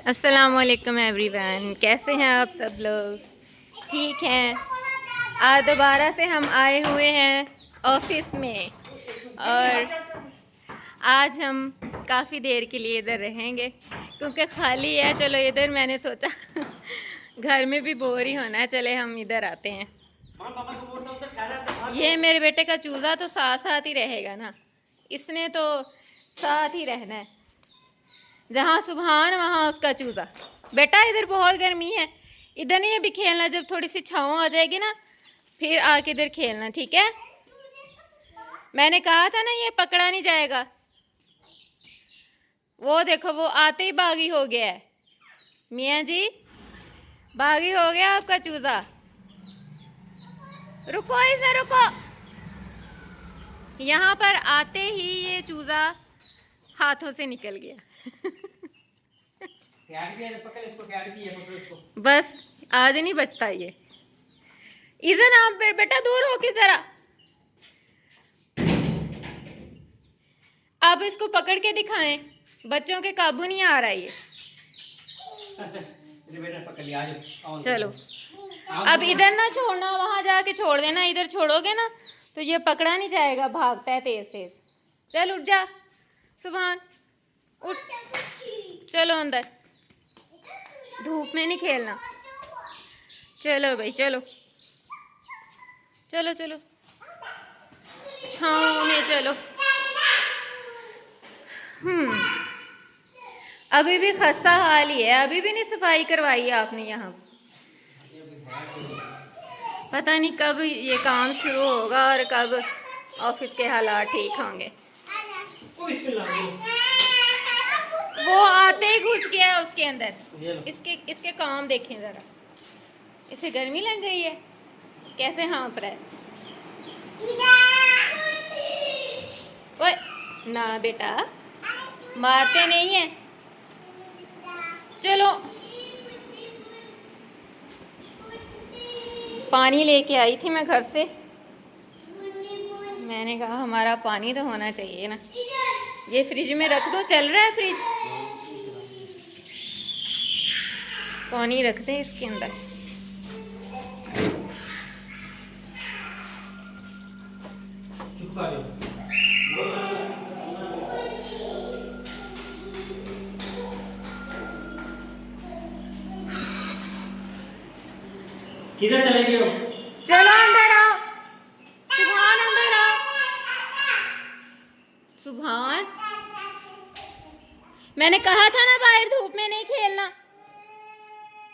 अस्सलामुअलैकुम एवरीवन, कैसे हैं आप सब लोग? ठीक हैं। आज दोबारा से हम आए हुए हैं ऑफिस में और आज हम काफ़ी देर के लिए इधर रहेंगे क्योंकि खाली है। चलो इधर मैंने सोचा घर में भी बोर ही होना है, चले हम इधर आते हैं। ये मेरे बेटे का चूज़ा तो साथ साथ ही रहेगा ना, इसने तो साथ ही रहना है। जहाँ सुबहान वहाँ उसका चूज़ा। बेटा इधर बहुत गर्मी है, इधर नहीं अभी खेलना, जब थोड़ी सी छाँव आ जाएगी ना फिर आके इधर खेलना, ठीक है? मैंने कहा था ना ये पकड़ा नहीं जाएगा। वो देखो वो आते ही बागी हो गया है। मियाँ जी बागी हो गया आपका चूज़ा। रुको इसे रुको। यहाँ पर आते ही ये चूज़ा हाथों से निकल गया। बस आज नहीं बचता ये। इधर आप बेटा दूर हो के जरा। आप इसको पकड़ के दिखाएं, बच्चों के काबू नहीं आ रहा ये। चलो अब इधर ना छोड़ना, वहां जाके छोड़ देना। इधर छोड़ोगे ना तो ये पकड़ा नहीं जाएगा, भागता है तेज तेज। चल उठ जा सुभान, उठ। चलो अंदर, धूप में नहीं खेलना। चलो भाई चलो चलो चलो, छाँव में चलो। अभी भी खस्ता हाल ही है, अभी भी नहीं सफाई करवाई है आपने यहाँ। पता नहीं कब ये काम शुरू होगा और कब ऑफिस के हालात ठीक होंगे। वो आते ही घुस गया उसके अंदर। इसके काम देखें जरा, इसे गर्मी लग गई है, कैसे हाँफ रहा है। ओए ना बेटा, मारते नहीं है। चलो पानी लेके आई थी मैं घर से, मैंने कहा हमारा पानी तो होना चाहिए ना। ये फ्रिज में रख दो, चल रहा है फ्रिज, पानी रख दे इसके अंदर। किधर चले गए हो? चलो अंदर आओ सुभान, अंदर आओ सुभान। मैंने कहा था ना बाहर धूप में नहीं खेलना।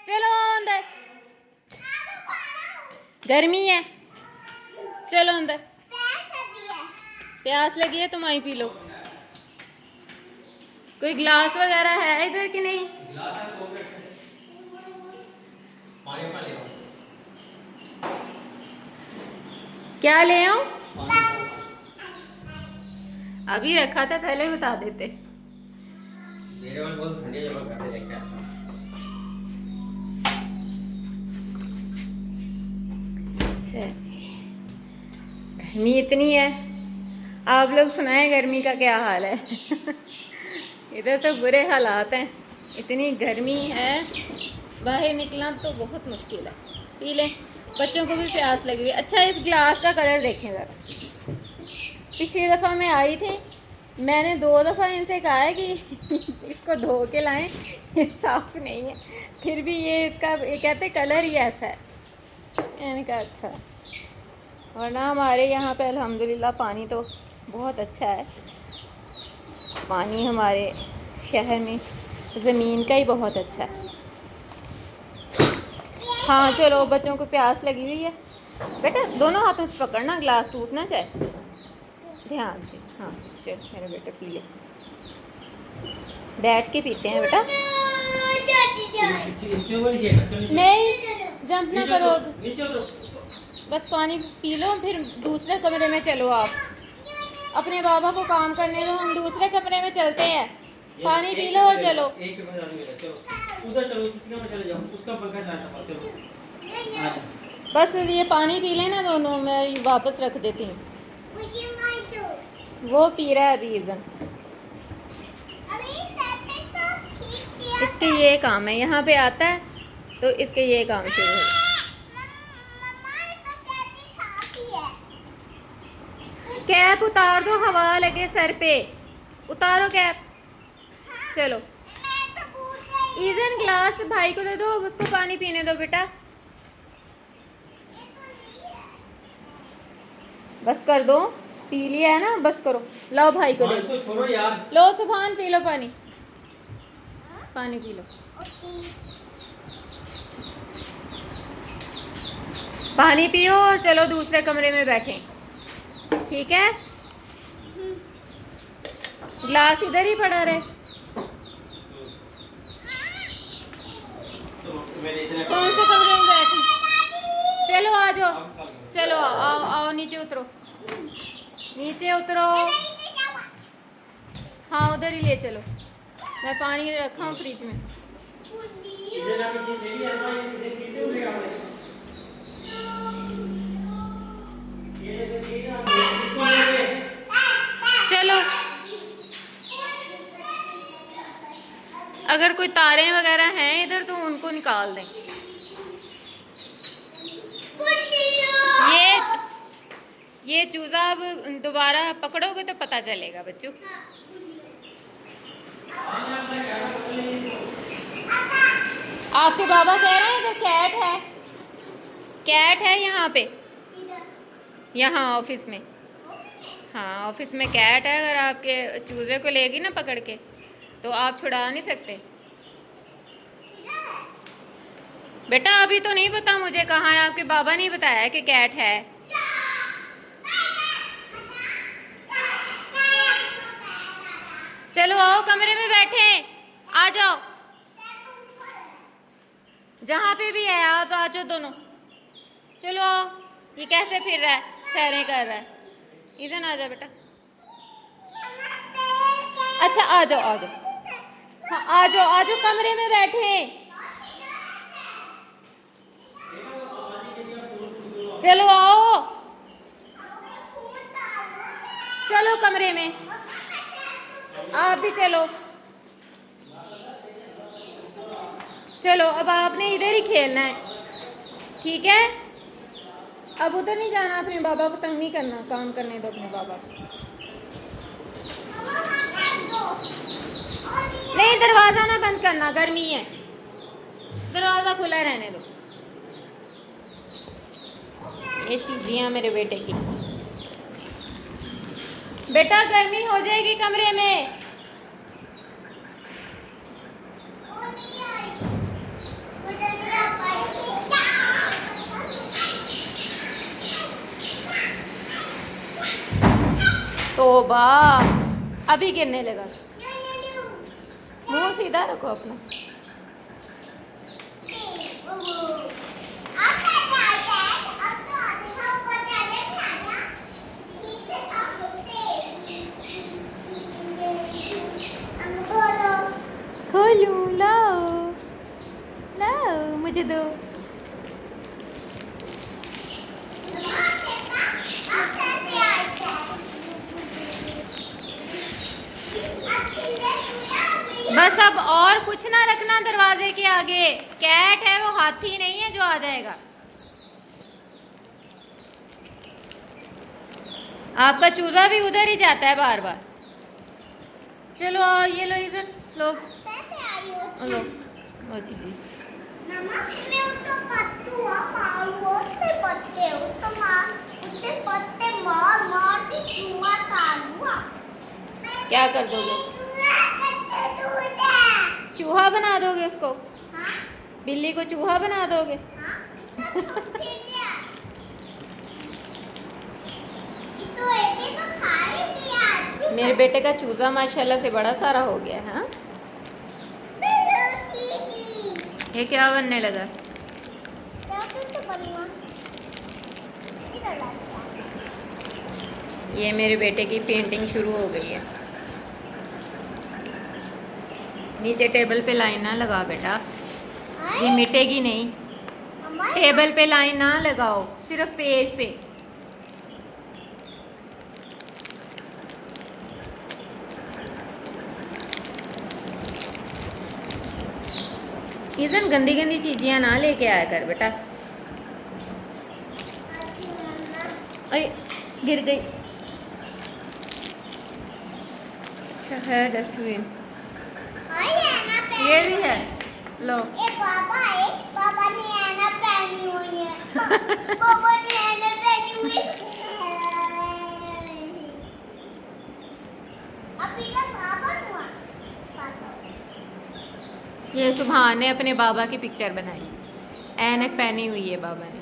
चलो अंदर, गर्मी है। चलो अंदर, प्यास लगी है तो माई पी लो। कोई ग्लास वगैरह है इधर कि नहीं? क्या ले आऊं? अभी रखा था, पहले बता देते। गर्मी इतनी है, आप लोग सुनाएं गर्मी का क्या हाल है। इधर तो बुरे हालात हैं, इतनी गर्मी है, बाहर निकलना तो बहुत मुश्किल है। पी लें, बच्चों को भी प्यास लगी हुई। अच्छा इस गिलास का कलर देखें ज़रा। पिछली दफ़ा मैं आई थी, मैंने 2 दफ़ा इनसे कहा है कि इसको धो के लाएं, ये साफ़ नहीं है, फिर भी ये इसका ये कहते कलर ही ऐसा है। मैंने कहा अच्छा, वरना हमारे यहाँ पे अल्हम्दुलिल्लाह पानी तो बहुत अच्छा है। पानी हमारे शहर में ज़मीन का ही बहुत अच्छा है। हाँ चलो, बच्चों को प्यास लगी हुई है। बेटा दोनों हाथों से पकड़ना, ग्लास टूट ना जाए, ध्यान से। हाँ चल मेरा बेटा पी ले, बैठ के पीते हैं बेटा। नहीं जंप ना करो, बस पानी पी लो, फिर दूसरे कमरे में चलो। आप अपने बाबा को काम करने दो, हम दूसरे कमरे में चलते हैं। पानी पी लो और चलो। उधर चलो, उसी कमरे चले जाओ, उसका पंखा चलाता हूं। चलो बस ये पानी पी लेना दोनों, मैं वापस रख देती हूँ। वो पी रहा है अभी इज़न। इसका इसके ये काम है, यहाँ पे आता है तो इसके ये काम शुरू है। कैप उतार दो, हवा लगे सर पे, उतारो कैप। चलो ईजन ग्लास भाई को दे दो, उसको पानी पीने दो बेटा। बस कर दो, पी लिया है ना, बस करो। लाओ भाई को दे दो। इसको छोड़ो यार। लो सुभान पी लो पानी, पानी पी लो, पानी पियो और चलो दूसरे कमरे में बैठे, ठीक है? ग्लास इधर ही पड़ा रहे। कौन से कमरे में बैठे? चलो आ जाओ, चलो आओ आओ, नीचे उतरो, नीचे उतरो। हाँ उधर ही ले चलो, मैं पानी रखा हूँ फ्रिज में। चलो अगर कोई तारे वगैरह हैं इधर तो उनको निकाल दें। ये चूजा अब दोबारा पकड़ोगे तो पता चलेगा बच्चों। आपके बाबा कह रहे हैं इधर कैट है, कैट है यहाँ पे, यहाँ ऑफिस में। हाँ ऑफिस में कैट है, अगर आपके चूजे को लेगी ना पकड़ के तो आप छुड़ा नहीं सकते। बेटा अभी तो नहीं पता मुझे कहाँ है, आपके बाबा ने बताया कि कैट है। चलो आओ कमरे में बैठे, आ जाओ, जहाँ पे भी है आप आ जाओ दोनों। चलो आओ, ये कैसे फिर रहा है, सैरें कर रहा है। इधर आ जाओ बेटा। अच्छा आ जाओ आ जाओ, हाँ आ जाओ आ जाओ, कमरे में बैठे। चलो आओ, चलो कमरे में, आप भी चलो। चलो अब आपने इधर ही खेलना है, ठीक है? अब उधर नहीं जाना, अपने बाबा को तंग नहीं करना, काम करने दो अपने बाबा को। नहीं दरवाज़ा ना बंद करना, गर्मी है, दरवाज़ा खुला रहने दो। ये चीज़ियाँ मेरे बेटे की। बेटा गर्मी हो जाएगी कमरे में। तोबा अभी गिरने लगा। मुंह सीधा रखो अपना। खोलूं, लाओ लाओ मुझे दो। बस अब और कुछ ना रखना दरवाजे के आगे। कैट है वो, हाथी नहीं है जो आ जाएगा। आपका चूजा भी उधर ही जाता है बार बार। चलो आओ, ये लो इधर लो, लो लो जी जी। क्या कर दोगे? चूहा बना दोगे उसको? बिल्ली को चूहा बना दोगे? मेरे बेटे का चूजा माशाल्लाह से बड़ा सारा हो गया है। हाँ ये क्या बनने लगा? ये मेरे बेटे की पेंटिंग शुरू हो गई है। नीचे टेबल पे लाइन ना लगाओ बेटा, ये मिटेगी नहीं। टेबल पे लाइन ना लगाओ, सिर्फ पेज पे। ईजन गंदी गंदी चीजियाँ ना लेके आया कर बेटा। अरे गिर गई। अच्छा है डस्टबिन, ये भी है। लो पापा ने ऐना पहनी हुई है। पापा ने ऐना पहनी हुई है। अभी तक पापा हुआ। ये सुभान ने अपने बाबा की पिक्चर बनाई, ऐनक पहनी हुई है बाबा ने।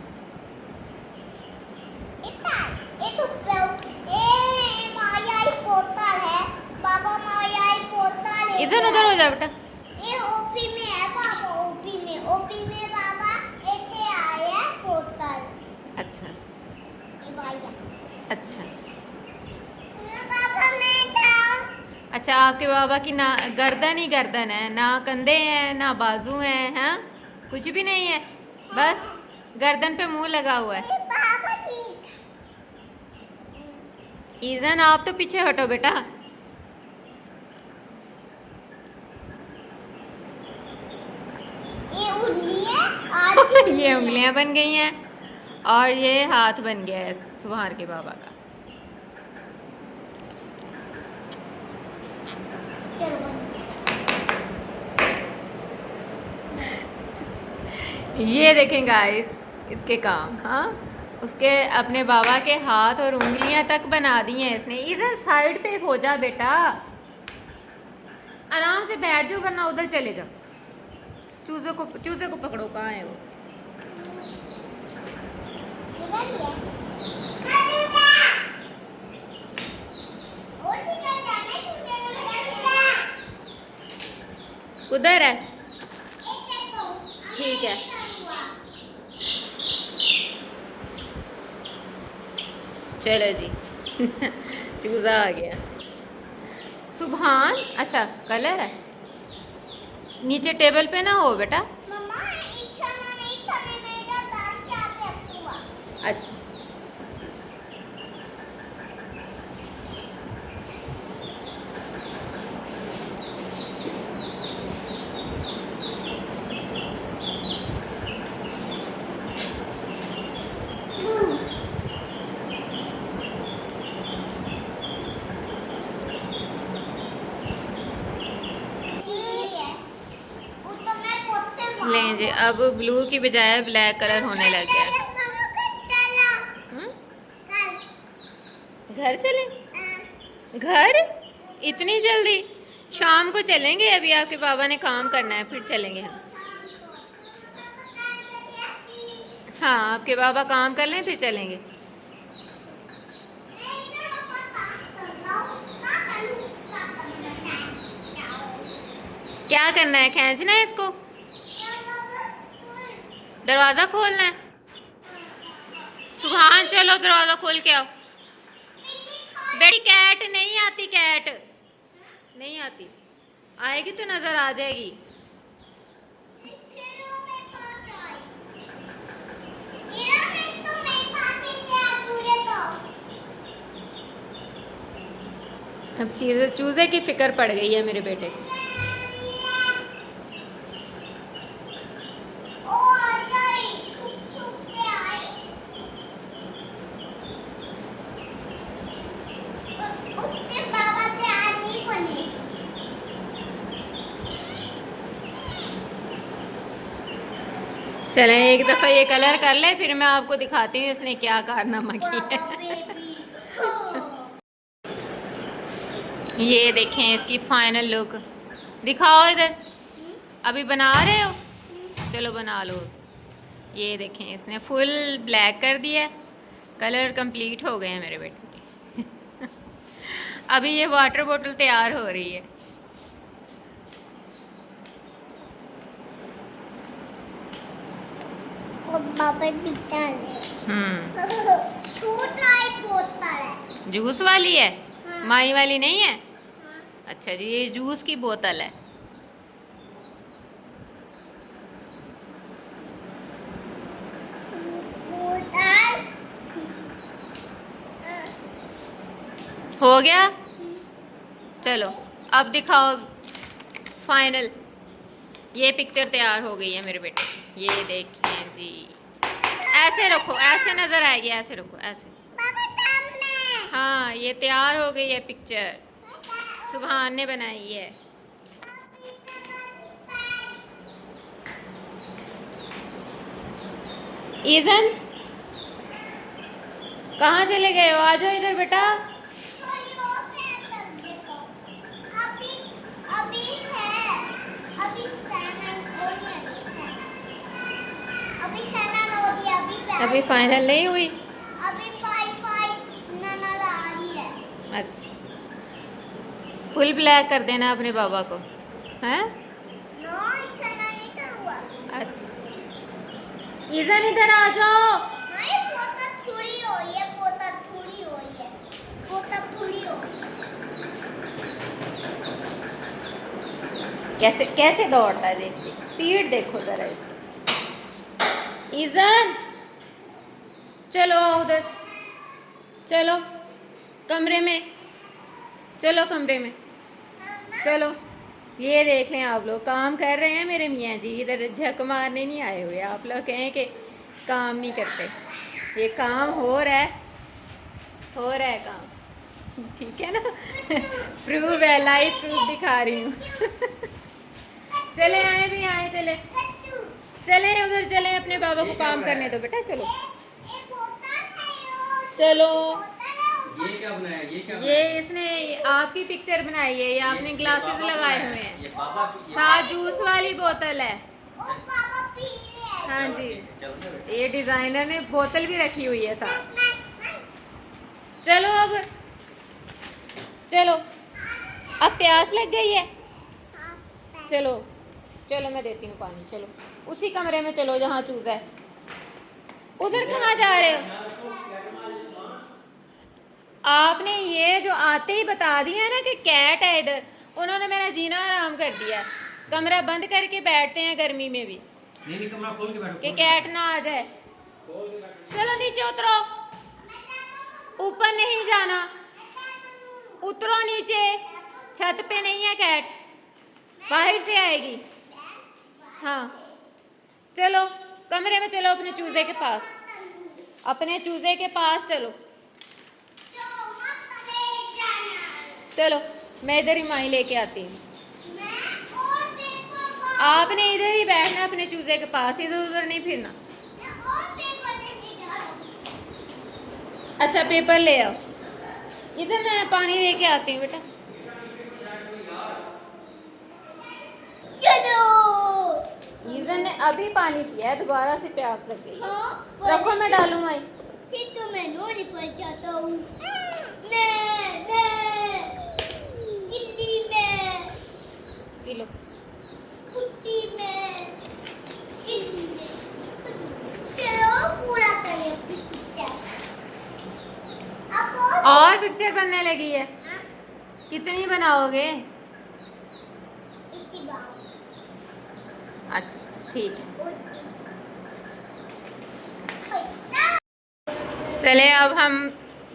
इधर उधर हो जा बेटा। ये ओपी में है पापा, ओपी में पापा ऐसे आया बोतल। अच्छा ये भैया अच्छा पापा मैं खाऊं। अच्छा, आपके बाबा की ना गर्दन ही गर्दन है, ना कंधे हैं ना बाजू हैं, हाँ कुछ भी नहीं है, बस गर्दन पे मुंह लगा हुआ है। पापा ठीक। ईजन आप तो पीछे हटो बेटा। ये उंगली है आज ये उंगलियां बन गई हैं और ये हाथ बन गया है सुभान के बाबा का। ये देखें गाइस इसके काम, हाँ उसके अपने बाबा के हाथ और उंगलियां तक बना दी हैं इसने। इधर साइड पे हो जा बेटा, आराम से बैठ जाओ वरना उधर चले जाओ। चूजे को पकड़ो, कहाँ है वो? उधर है, ठीक है। चलो जी चूजा आ गया। सुभान अच्छा कलर है, नीचे टेबल पे ना हो बेटा। मम्मा इच्छा ना नहीं खाने मेरा दांत क्या करता हुआ। अच्छा लें जी, अब ब्लू की बजाय ब्लैक कलर होने लग गया। घर चले? घर इतनी जल्दी? शाम को चलेंगे, अभी आपके बाबा ने काम करना है, फिर चलेंगे हम। हाँ आपके बाबा काम कर लें फिर चलेंगे। क्या करना है? खींचना है इसको? दरवाज़ा खोलना है? सुभान चलो दरवाज़ा खोल के आओ। बेटी कैट नहीं आती, कैट नहीं आती, आएगी तो नजर आ जाएगी। अब चूजे की फिक्र पड़ गई है मेरे बेटे को। चलें एक दफ़ा ये कलर कर ले, फिर मैं आपको दिखाती हूँ इसने क्या कारनामा किया है। ये देखें इसकी फाइनल लुक, दिखाओ इधर। अभी बना रहे हो? चलो बना लो। ये देखें इसने फुल ब्लैक कर दिया, कलर कंप्लीट हो गए हैं मेरे बेटे के। अभी ये वाटर बोतल तैयार हो रही है। छोटा एक बोतल है। जूस वाली है? हाँ। माई वाली नहीं है? हाँ। अच्छा जी, ये जूस की बोतल है। बोतल हो गया? चलो अब दिखाओ फाइनल। ये पिक्चर तैयार हो गई है मेरे बेटे, ये देखिए जी। ऐसे रखो, ऐसे नजर आएगी, ऐसे रखो, ऐसे। पापा सामने। हाँ, ये तैयार हो गई है पिक्चर, सुभान ने बनाई है। ईजन कहाँ चले गए हो? आ जाओ इधर बेटा। अभी अभी है, अभी अभी फाइनल नहीं हुई। अभी पाई नजर आ रही है। अच्छा, फुल ब्लैक कर देना अपने बाबा को, हैं? नो इतना नहीं कर हुआ। अच्छा, ईजन इधर आ जाओ। नहीं पोता थोड़ी हो ये, पोता थोड़ी हो ये, पोता थोड़ी हो। कैसे कैसे दौड़ता है, देखते स्पीड देखो जरा इसकी। ईजन चलो उधर, चलो कमरे में, चलो कमरे में, चलो। ये देख लें आप लोग काम कर रहे हैं मेरे मियाँ जी, इधर झक मारने नहीं आए हुए। आप लोग कहें कि काम नहीं करते, ये काम हो रहा है, हो रहा है काम, ठीक है ना। प्रूव है, लाइव प्रूफ दिखा रही हूँ। चले आए भी आए, चले चले उधर, चले अपने बाबा को काम करने दो बेटा, चलो चलो। ये क्या बनाया? ये क्या ये इसने आपकी पिक्चर बनाई है, ये आपने ग्लासेस लगाए हुए हैं। ये पापा की साथ जूस वाली बोतल है। और पापा पी रहे हैं। हाँ जी, चलते बेटा। ये डिजाइनर ने बोतल भी रखी हुई है साथ। चलो अब, चलो अब प्यास लग गई है, चलो चलो मैं देती हूँ पानी। चलो उसी कमरे में चलो जहाँ चूजा है। उधर कहाँ जा रहे हो? आपने ये जो आते ही बता दिया ना कि कैट है इधर, उन्होंने मेरा जीना आराम कर दिया। कमरा बंद करके बैठते हैं गर्मी में भी नहीं कमरा खोल के बैठो। कि कैट ना आ जाए। चलो नीचे उतरो, ऊपर नहीं जाना, उतरो नीचे, छत पे नहीं है कैट, बाहर से आएगी। हाँ चलो कमरे में चलो, अपने चूजे के पास, अपने चूजे के पास चलो। चलो मैं इधर ही माई लेके आती हूँ। आपने इधर ही बैठना अपने चूजे के पास, इधर उधर नहीं फिरना। अच्छा पेपर ले आओ, इधर मैं पानी लेके आती हूँ बेटा। चलो ईजन ने अभी पानी पिया है, दोबारा से प्यास लग गई है। हाँ, रखो मैं डालूं माई। फिर तो मैं रोने पर जाता हूँ। बिल्ली में, पी लो। कुत्ती में, बिल्ली में। चलो पूरा करें पिक्चर। अब और पिक्चर बनने लगी है, कितनी बनाओगे? इतनी बात। अच्छा ठीक है। चले अब हम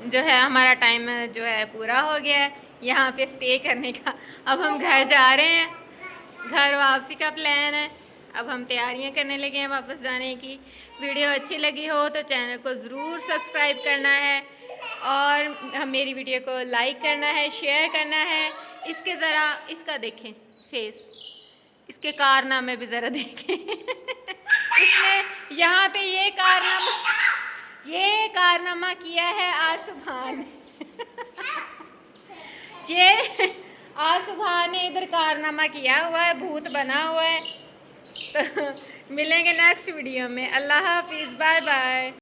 जो है, हमारा टाइम जो है पूरा हो गया है यहाँ पे स्टे करने का। अब हम घर जा रहे हैं, घर वापसी का प्लान है। अब हम तैयारियां करने लगे हैं वापस जाने की। वीडियो अच्छी लगी हो तो चैनल को ज़रूर सब्सक्राइब करना है और हम मेरी वीडियो को लाइक करना है, शेयर करना है। इसके ज़रा इसका देखें फेस, इसके कारनामे भी ज़रा देखें। इसने यहाँ पे ये कारनामा किया है आज सुबह ने। ये आज सुबह ने इधर कारनामा किया हुआ है, भूत बना हुआ है। तो मिलेंगे नेक्स्ट वीडियो में। अल्लाह हाफिज़, बाय बाय।